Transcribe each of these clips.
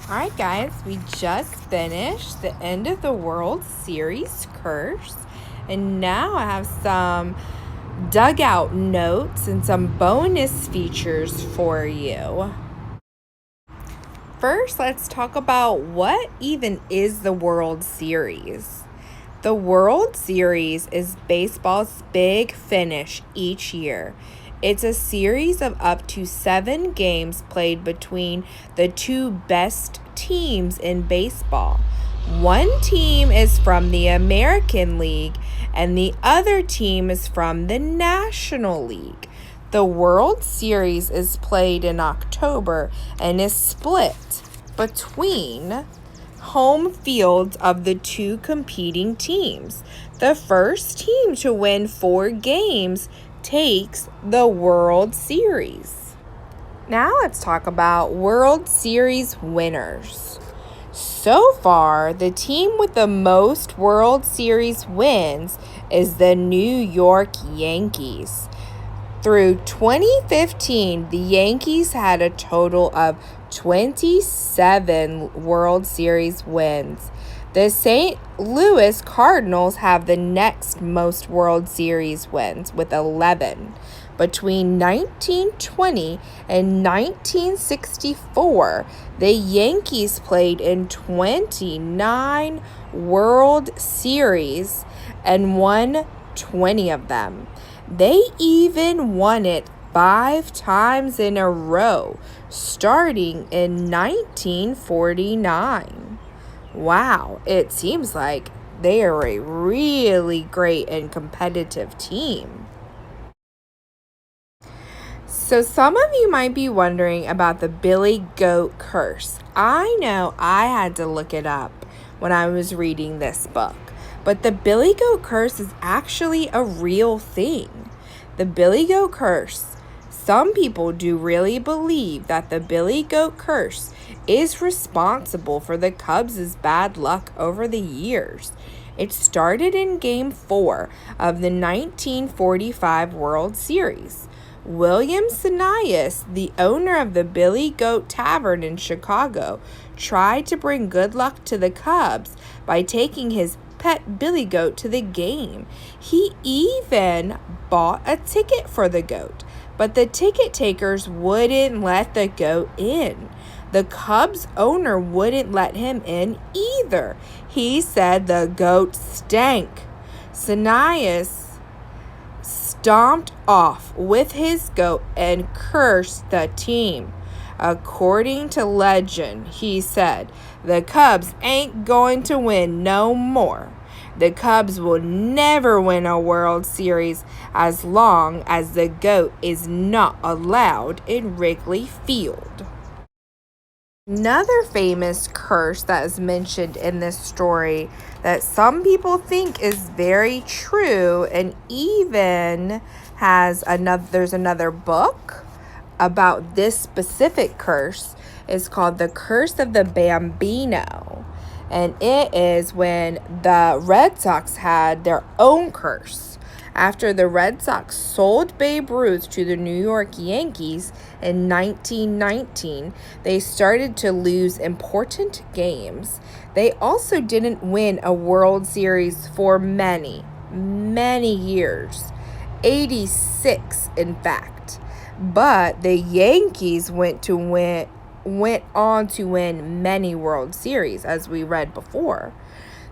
Alright guys, we just finished the end of the World Series curse, and now I have some dugout notes and some bonus features for you. First, let's talk about what even is the World Series. The World Series is baseball's big finish each year. It's a series of up to 7 games played between the two best teams in baseball. One team is from the American League and the other team is from the National League. The World Series is played in October and is split between home fields of the two competing teams. The first team to win 4 games takes the World Series. Now let's talk about World Series winners. So far, the team with the most World Series wins is the New York Yankees. Through 2015, the Yankees had a total of 27 World Series wins. The St. Louis Cardinals have the next most World Series wins with 11. Between 1920 and 1964, the Yankees played in 29 World Series and won 20 of them. They even won it 5 times in a row, starting in 1949. Wow, it seems like they are a really great and competitive team. So some of you might be wondering about the Billy Goat curse. I know I had to look it up when I was reading this book, but the Billy Goat curse is actually a real thing. The Billy Goat curse, some people do really believe that the Billy Goat curse is responsible for the Cubs' bad luck over the years. It started in Game 4 of the 1945 World Series. William Sanias, the owner of the Billy Goat Tavern in Chicago, tried to bring good luck to the Cubs by taking his pet Billy Goat to the game. He even bought a ticket for the goat, but the ticket takers wouldn't let the goat in. The Cubs owner wouldn't let him in either. He said the goat stank. Sanias stomped off with his goat and cursed the team. According to legend, he said, "The Cubs ain't going to win no more. The Cubs will never win a World Series as long as the goat is not allowed in Wrigley Field." Another famous curse that is mentioned in this story that some people think is very true and even there's another book about this specific curse is called The Curse of the Bambino. And it is when the Red Sox had their own curse. After the Red Sox sold Babe Ruth to the New York Yankees in 1919, they started to lose important games. They also didn't win a World Series for many, many years. 86, in fact. But the Yankees went on to win many World Series, as we read before.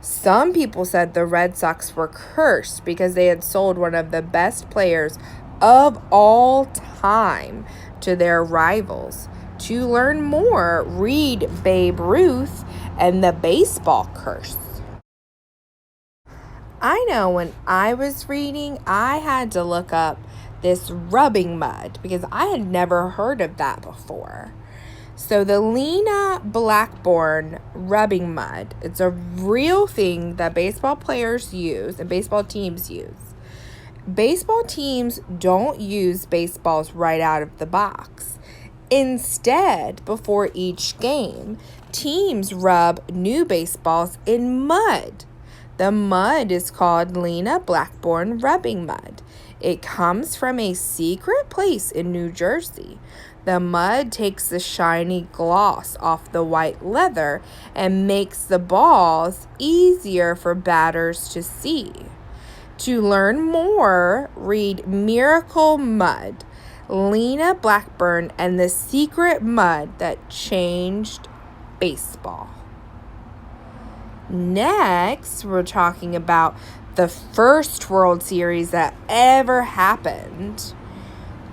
Some people said the Red Sox were cursed because they had sold one of the best players of all time to their rivals. To learn more, read Babe Ruth and the Baseball Curse. I know when I was reading, I had to look up this rubbing mud because I had never heard of that before. So the Lena Blackburn rubbing mud, it's a real thing that baseball players use and baseball teams use. Baseball teams don't use baseballs right out of the box. Instead, before each game, teams rub new baseballs in mud. The mud is called Lena Blackburn rubbing mud. It comes from a secret place in New Jersey. The mud takes the shiny gloss off the white leather and makes the balls easier for batters to see. To learn more, read Miracle Mud, Lena Blackburn and the Secret Mud That Changed Baseball. Next, we're talking about the first World Series that ever happened.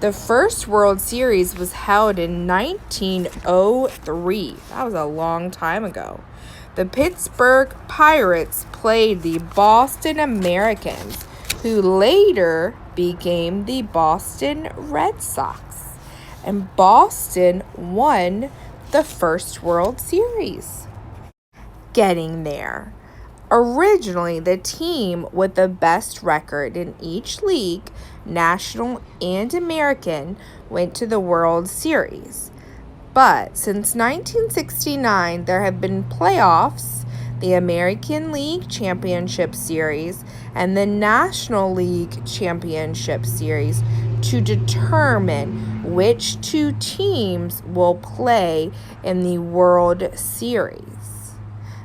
The first World Series was held in 1903. That was a long time ago. The Pittsburgh Pirates played the Boston Americans, who later became the Boston Red Sox. And Boston won the first World Series. Getting there. Originally, the team with the best record in each league, National and American, went to the World Series. But since 1969, there have been playoffs, the American League Championship Series, and the National League Championship Series to determine which two teams will play in the World Series.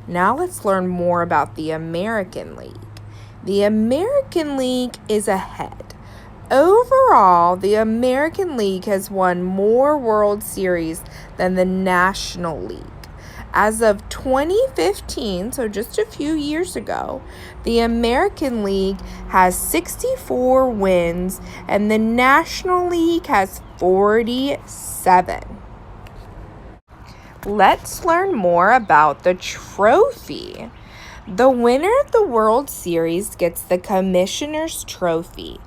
Now let's learn more about the American League. The American League is ahead. Overall, the American League has won more World Series than the National League. As of 2015, so just a few years ago, the American League has 64 wins and the National League has 47. Let's learn more about the trophy. The winner of the World Series gets the Commissioner's Trophy.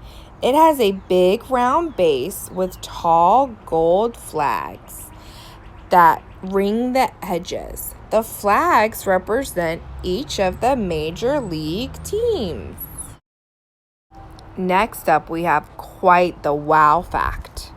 It has a big round base with tall gold flags that ring the edges. The flags represent each of the major league teams. Next up, we have quite the wow fact.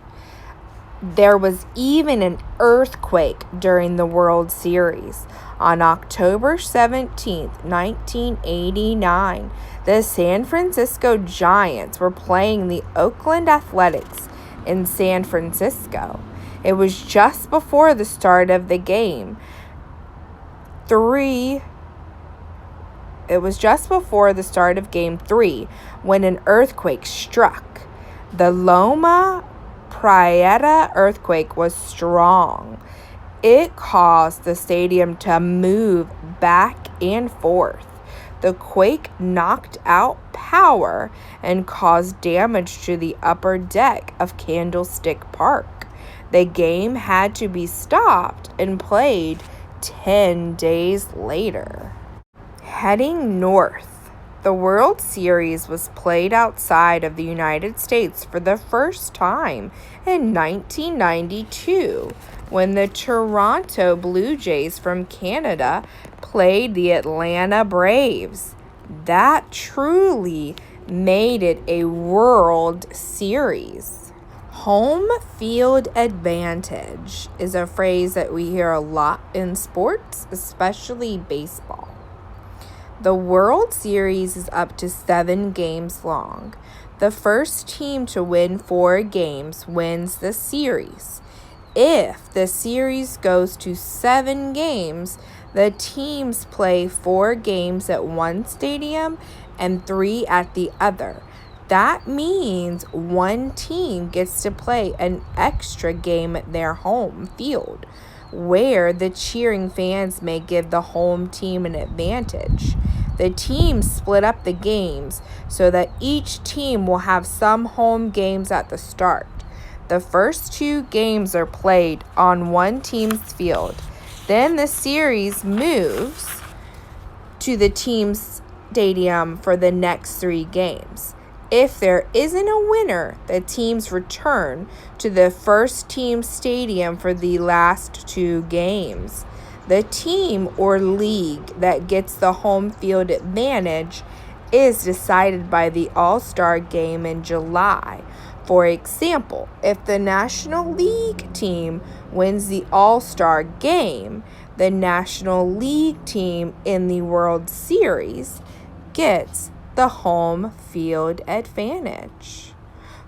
There was even an earthquake during the World Series. On October 17, 1989, the San Francisco Giants were playing the Oakland Athletics in San Francisco. It was just before the start of the game. It was just before the start of Game 3 when an earthquake struck. The Loma Prieta earthquake was strong. It caused the stadium to move back and forth. The quake knocked out power and caused damage to the upper deck of Candlestick Park. The game had to be stopped and played 10 days later. Heading north. The World Series was played outside of the United States for the first time in 1992 when the Toronto Blue Jays from Canada played the Atlanta Braves. That truly made it a World Series. Home field advantage is a phrase that we hear a lot in sports, especially baseball. The World Series is up to 7 games long. The first team to win 4 games wins the series. If the series goes to 7 games, the teams play 4 games at one stadium and 3 at the other. That means one team gets to play an extra game at their home field, where the cheering fans may give the home team an advantage. The teams split up the games so that each team will have some home games at the start. The first 2 games are played on one team's field. Then the series moves to the team's stadium for the next 3 games. If there isn't a winner, the teams return to the first team's stadium for the last 2 games. The team or league that gets the home field advantage is decided by the All-Star game in July. For example, if the National League team wins the All-Star game, the National League team in the World Series gets the home field advantage.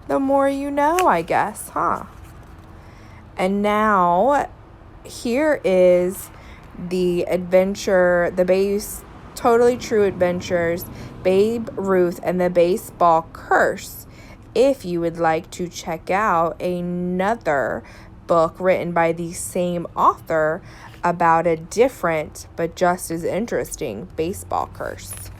The more you know, I guess, huh? And now here is the adventure, the base, totally true adventures, Babe Ruth and the Baseball Curse. If you would like to check out another book written by the same author about a different but just as interesting baseball curse.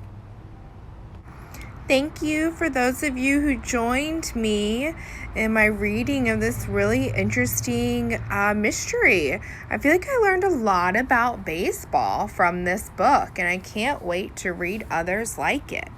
Thank you for those of you who joined me in my reading of this really interesting mystery. I feel like I learned a lot about baseball from this book, and I can't wait to read others like it.